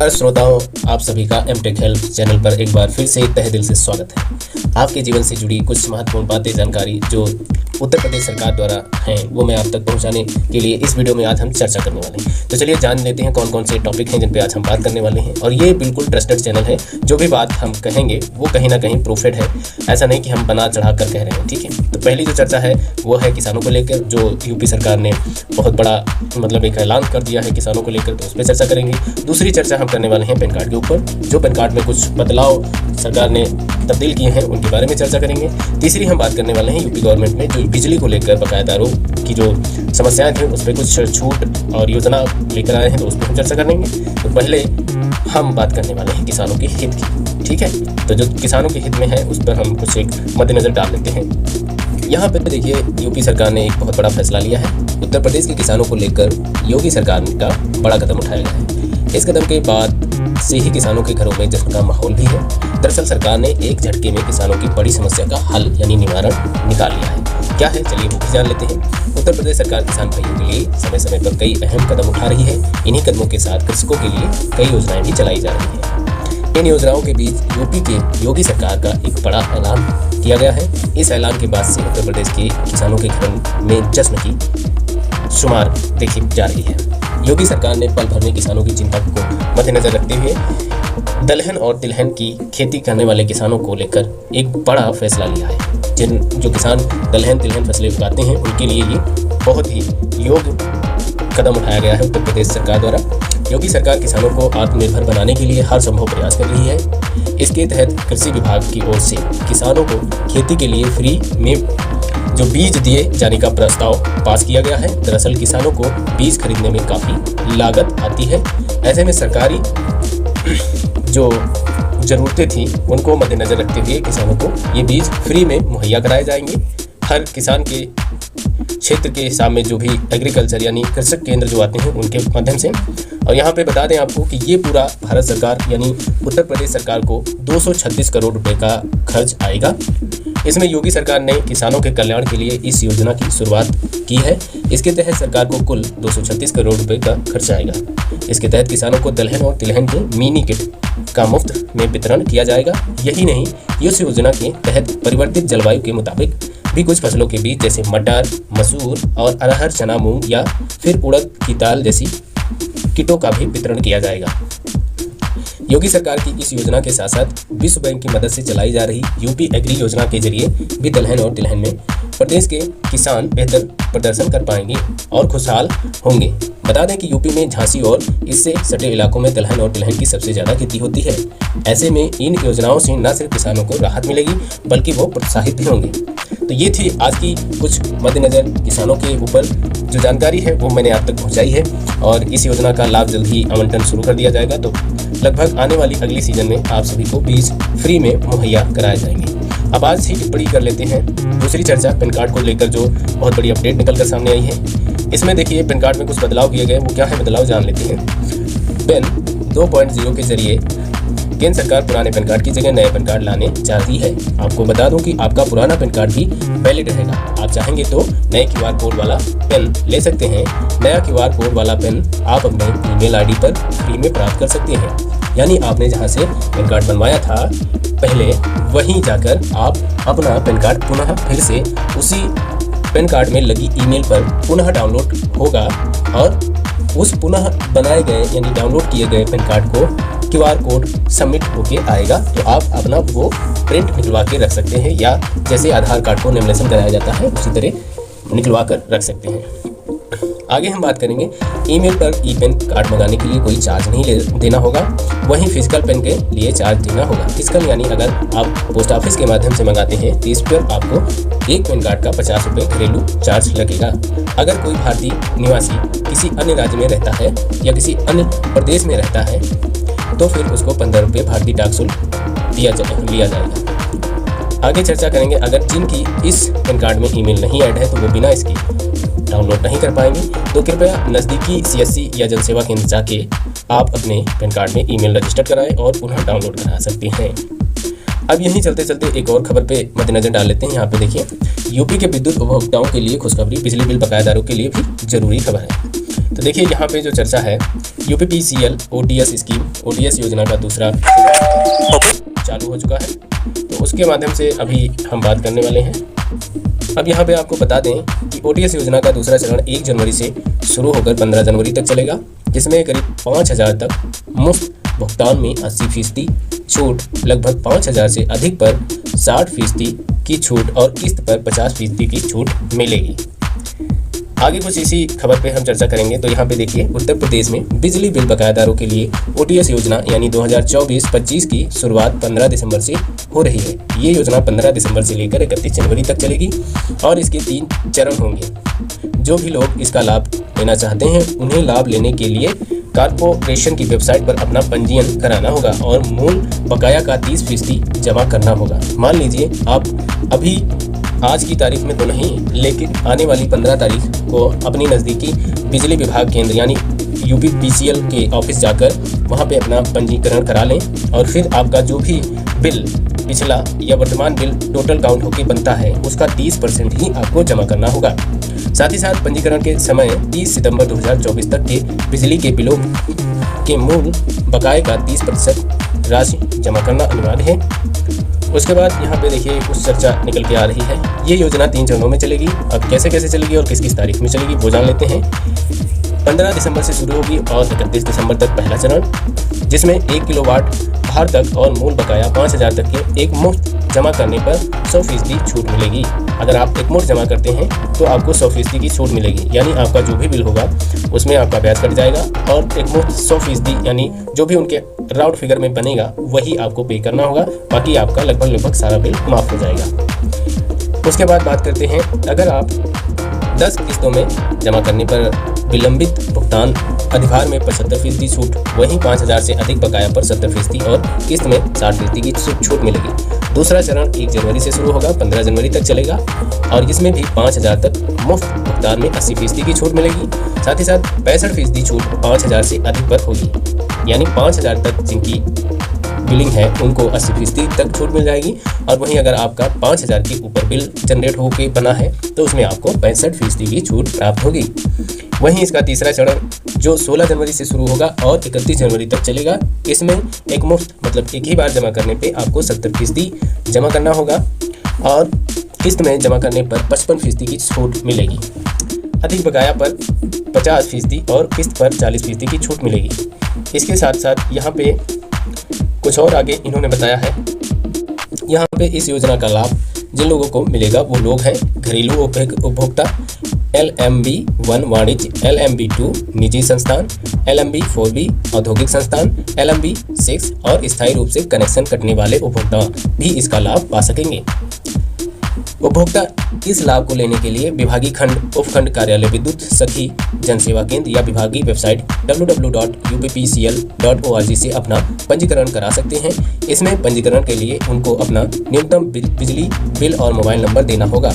श्रोताओं, आप सभी का एमटेक हेल्थ चैनल पर एक बार फिर से तहे दिल से स्वागत है। आपके जीवन से जुड़ी कुछ महत्वपूर्ण बातें, जानकारी जो उत्तर प्रदेश सरकार द्वारा हैं, वो मैं आप तक पहुंचाने के लिए इस वीडियो में आज हम चर्चा करने वाले हैं। तो चलिए जान लेते हैं कौन कौन से टॉपिक हैं जिन पे आज हम बात करने वाले हैं। और ये बिल्कुल ट्रस्टेड चैनल है, जो भी बात हम कहेंगे वो कहीं ना कहीं प्रूफेड है, ऐसा नहीं कि हम बना चढ़ा कर कह रहे हैं, ठीक है। तो पहली जो चर्चा है वो है किसानों को लेकर, जो यूपी सरकार ने बहुत बड़ा एक ऐलान कर दिया है किसानों को लेकर, तो उस पर चर्चा करेंगे। दूसरी चर्चा हम करने वाले हैं पैन कार्ड के ऊपर, जो पैन कार्ड में कुछ बदलाव सरकार ने तब्दील किए हैं उनके बारे में चर्चा करेंगे। तीसरी हम बात करने वाले हैं यूपी गवर्नमेंट में जो बिजली को लेकर बकायेदारों की जो समस्याएं थी उस पर कुछ छूट और योजना लेकर आए हैं, तो उस पर हम चर्चा करेंगे। तो पहले हम बात करने वाले हैं किसानों के हित की, ठीक है। तो जो किसानों के हित में है उस पर हम कुछ एक मद्देनजर डाल लेते हैं। यहाँ पे देखिए, यूपी सरकार ने एक बहुत बड़ा फैसला लिया है। उत्तर प्रदेश के किसानों को लेकर योगी सरकार का बड़ा कदम उठाया गया है। इस कदम के बाद से ही किसानों के घरों में जश्न का माहौल भी है। दरअसल सरकार ने एक झटके में किसानों की बड़ी समस्या का हल यानी निवारण निकाल लिया है। क्या है, चलिए वो भी जान लेते हैं। उत्तर प्रदेश सरकार किसान भाइयों के लिए समय समय पर कई अहम कदम उठा रही है। इन्हीं कदमों के साथ कृषकों के लिए कई योजनाएं भी चलाई जा रही है। इन योजनाओं के बीच यूपी के योगी सरकार का एक बड़ा ऐलान किया गया है। इस ऐलान के बाद से उत्तर प्रदेश के किसानों के घरों में जश्न की शुमार देखी जा रही है। योगी सरकार ने पल भर में किसानों की चिंता को मद्देनजर रखते हुए दलहन और तिलहन की खेती करने वाले किसानों को लेकर एक बड़ा फैसला लिया है। जो किसान दलहन तिलहन फसलें उगाते हैं उनके लिए ये बहुत ही योग्य कदम उठाया गया है उत्तर प्रदेश सरकार द्वारा। योगी सरकार किसानों को आत्मनिर्भर बनाने के लिए हर संभव प्रयास कर रही है। इसके तहत कृषि विभाग की ओर से किसानों को खेती के लिए फ्री में जो बीज दिए जाने का प्रस्ताव पास किया गया है। दरअसल किसानों को बीज खरीदने में काफ़ी लागत आती है। ऐसे में सरकारी जो ज़रूरतें थी उनको मद्देनजर रखते हुए किसानों को ये बीज फ्री में मुहैया कराए जाएंगे। हर किसान के क्षेत्र के सामने जो भी एग्रीकल्चर यानी कृषक केंद्र जो आते हैं उनके माध्यम से। और यहाँ पे बता दें आपको कि ये पूरा भारत सरकार यानी उत्तर प्रदेश सरकार को 236 करोड़ रुपए का खर्च आएगा। इसमें योगी सरकार ने किसानों के कल्याण के लिए इस योजना की शुरुआत की है। इसके तहत सरकार को कुल 236 करोड़ रुपए का खर्च आएगा। इसके तहत किसानों को दलहन और तिलहन के मिनी किट का मुफ्त में वितरण किया जाएगा। यही नहीं, इस योजना के तहत परिवर्तित जलवायु के मुताबिक भी कुछ फसलों के बीज जैसे मटर, मसूर और अरहर, चना, मूंग या फिर उड़द की दाल जैसी किटों का भी वितरण किया जाएगा। योगी सरकार की इस योजना के साथ साथ विश्व बैंक की मदद से चलाई जा रही यूपी एग्री योजना के जरिए भी दलहन और तिलहन में प्रदेश के किसान बेहतर प्रदर्शन कर पाएंगे और खुशहाल होंगे। बता दें कि यूपी में झांसी और इससे सटे इलाकों में दलहन और तिलहन की सबसे ज़्यादा खेती होती है। ऐसे में इन योजनाओं से न सिर्फ किसानों को राहत मिलेगी बल्कि वो प्रोत्साहित भी होंगे। तो ये थी आज की कुछ मद्देनजर किसानों के ऊपर जो जानकारी है वो मैंने आप तक पहुँचाई है। और इस योजना का लाभ जल्द ही आवंटन शुरू कर दिया जाएगा। तो लगभग आने वाली अगली सीजन में आप सभी को बीज फ्री में मुहैया कराए जाएंगे। अब आज ही टिप्पणी कर लेते हैं दूसरी चर्चा पैन कार्ड को लेकर, जो बहुत बड़ी अपडेट निकल कर सामने आई है। इसमें देखिए पैन कार्ड में कुछ बदलाव किए गए, वो क्या है बदलाव जान लेते हैं। पैन 2.0 के जरिए केंद्र सरकार पुराने पैन कार्ड की जगह नए पैन कार्ड लाने जा रही है। आपको बता दूं कि आपका पुराना पैन कार्ड भी वैलिड रहेगा। आप चाहेंगे तो नए QR कोड वाला पेन ले सकते हैं। नया QR कोड वाला पेन आप अपने ईमेल ID पर फ्री में प्राप्त कर सकते हैं। यानी आपने जहां से पैन कार्ड बनवाया था पहले, वहीं जाकर आप अपना पैन कार्ड पुनः फिर से उसी पैन कार्ड में लगी ईमेल पर पुनः डाउनलोड होगा और उस पुनः बनाए गए यानी डाउनलोड किए गए पैन कार्ड को QR कोड सबमिट होके आएगा। तो आप अपना वो प्रिंट निकलवा के रख सकते हैं, या जैसे आधार कार्ड को लेमिनेशन कराया जाता है उसी तरह निकलवा कर रख सकते हैं। आगे हम बात करेंगे, ईमेल पर ई पेन कार्ड मंगाने के लिए कोई चार्ज नहीं देना होगा। वहीं फिजिकल पेन के लिए चार्ज देना होगा। फिजिकल यानी अगर आप पोस्ट ऑफिस के माध्यम से मंगाते हैं तो इस पर आपको एक पेन कार्ड का 50 रुपये घरेलू चार्ज लगेगा। अगर कोई भारतीय निवासी किसी अन्य राज्य में रहता है या किसी अन्य प्रदेश में रहता है तो फिर उसको 15 रुपये भारतीय डाक शुल्क लिया जाएगा। आगे चर्चा करेंगे, अगर जिनकी इस पैन कार्ड में ईमेल नहीं ऐड है तो वो बिना इसकी डाउनलोड नहीं कर पाएंगे। तो कृपया नज़दीकी CSC या जनसेवा केंद्र जाके आप अपने पैन कार्ड में ईमेल रजिस्टर कराएं और पुनः डाउनलोड करा सकते हैं। अब यहीं चलते चलते एक और खबर पे मद्देनजर डाल लेते हैं। यहाँ पे देखिए, यूपी के विद्युत उपभोक्ताओं के लिए खुशखबरी, बिजली बिल बकायेदारों के लिए भी जरूरी खबर है। तो देखिए यहाँ पे जो चर्चा है यूपीपीसीएल ओटीएस स्कीम, ओटीएस योजना का दूसरा चालू हो चुका है, तो उसके माध्यम से अभी हम बात करने वाले हैं। अब यहाँ पे आपको बता दें कि ओटीएस योजना का दूसरा चरण 1 जनवरी से शुरू होकर 15 जनवरी तक चलेगा, जिसमें करीब 5,000 तक मुफ्त भुगतान में 80% छूट, लगभग 5,000 से अधिक पर 60% की छूट और किस्त पर 50% की छूट मिलेगी। आगे कुछ इसी खबर पे हम चर्चा करेंगे। तो यहाँ पे देखिए, उत्तर प्रदेश में बिजली बिल बकायादारों के लिए ओटीएस योजना यानी 2024-25 की शुरुआत 15 दिसंबर से हो रही है। ये योजना 15 दिसंबर से लेकर 31 जनवरी तक चलेगी और इसके 3 चरण होंगे। जो भी लोग इसका लाभ लेना चाहते हैं उन्हें लाभ लेने के लिए कॉर्पोरेशन की वेबसाइट पर अपना पंजीयन कराना होगा और मूल बकाया का 30% जमा करना होगा। मान लीजिए आप अभी आज की तारीख में तो नहीं, लेकिन आने वाली 15 तारीख को अपनी नज़दीकी बिजली विभाग केंद्र यानी यूपीपीसीएल के ऑफिस जाकर वहां पे अपना पंजीकरण करा लें और फिर आपका जो भी बिल, पिछला या वर्तमान बिल टोटल काउंट होकर बनता है उसका 30% ही आपको जमा करना होगा। साथ ही साथ पंजीकरण के समय 30 सितंबर 2024 तक के बिजली के बिलों के मूल बकाये का 30% राशि जमा करना अनिवार्य है। उसके बाद यहाँ पे देखिए कुछ चर्चा निकल के आ रही है। ये योजना 3 चरणों में चलेगी। अब कैसे कैसे चलेगी और किस किस तारीख में चलेगी वो जान लेते हैं। 15 दिसंबर से शुरू होगी और 31 दिसंबर तक पहला चरण, जिसमें 1 किलोवाट भार तक और मूल बकाया 5,000 तक के एक मुफ्त जमा करने पर 100% छूट मिलेगी। अगर आप एक मुफ्त जमा करते हैं तो आपको 100% की छूट मिलेगी, यानी आपका जो भी बिल होगा उसमें आपका ब्याज कट जाएगा और एक मुफ्त 100% यानी जो भी उनके राउंड फिगर में बनेगा वही आपको पे करना होगा। बाकी आपका लगभग सारा बिल माफ़ हो जाएगा। उसके बाद बात करते हैं, अगर आप 10 किस्तों में जमा करने पर विलंबित भुगतान अधिभार में 75% छूट, वहीं 5,000 से अधिक बकाया पर 70% और किस्त में 60% की छूट मिलेगी। दूसरा चरण 1 जनवरी से शुरू होगा, 15 जनवरी तक चलेगा और इसमें भी 5,000 तक मुफ्त भुगतान में 80% की छूट मिलेगी। साथ ही साथ 65% छूट 5,000 से अधिक पर होगी, यानी 5,000 तक जिनकी बिलिंग है उनको 80% तक छूट मिल जाएगी। और वहीं अगर आपका 5,000 के ऊपर बिल जनरेट होकर बना है तो उसमें आपको 65% की छूट प्राप्त होगी। वहीं इसका तीसरा चरण जो 16 जनवरी से शुरू होगा और 31 जनवरी तक चलेगा, इसमें एक मुफ्त मतलब एक ही बार जमा करने पे आपको 70% जमा करना होगा और किस्त में जमा करने पर 55% की छूट मिलेगी। अधिक बकाया पर 50% और किस्त पर 40% की छूट मिलेगी। इसके साथ साथ यहाँ पे कुछ और आगे इन्होंने बताया है। यहाँ पे इस योजना का लाभ जिन लोगों को मिलेगा वो लोग हैं घरेलू उपभोक्ता, LMB1 वाणिज्य, LMB2 निजी संस्थान, LMB4B औद्योगिक संस्थान, LMB6 और स्थायी रूप से कनेक्शन कटने वाले उपभोक्ता भी इसका लाभ पा सकेंगे। उपभोक्ता इस लाभ को लेने के लिए विभागीय खंड उपखंड कार्यालय विद्युत सखी जनसेवा केंद्र या विभागीय वेबसाइट www.uppcl.org से अपना पंजीकरण करा सकते हैं। इसमें पंजीकरण के लिए उनको अपना न्यूनतम बिजली बिल और मोबाइल नंबर देना होगा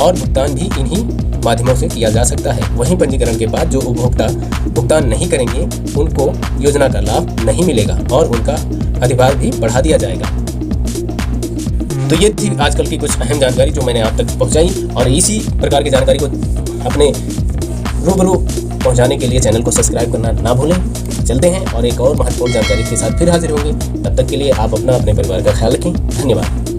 और भुगतान भी इन्हीं माध्यमों से किया जा सकता है। वहीं पंजीकरण के बाद जो उपभोक्ता भुगतान नहीं करेंगे उनको योजना का लाभ नहीं मिलेगा और उनका अधिभार भी बढ़ा दिया जाएगा। तो ये थी आजकल की कुछ अहम जानकारी जो मैंने आप तक पहुंचाई और इसी प्रकार की जानकारी को अपने रूबरू पहुंचाने के लिए चैनल को सब्सक्राइब करना ना भूलें। चलते हैं और एक और महत्वपूर्ण जानकारी के साथ फिर हाजिर होंगे। तब तक के लिए आप अपना अपने परिवार का ख्याल रखें। धन्यवाद।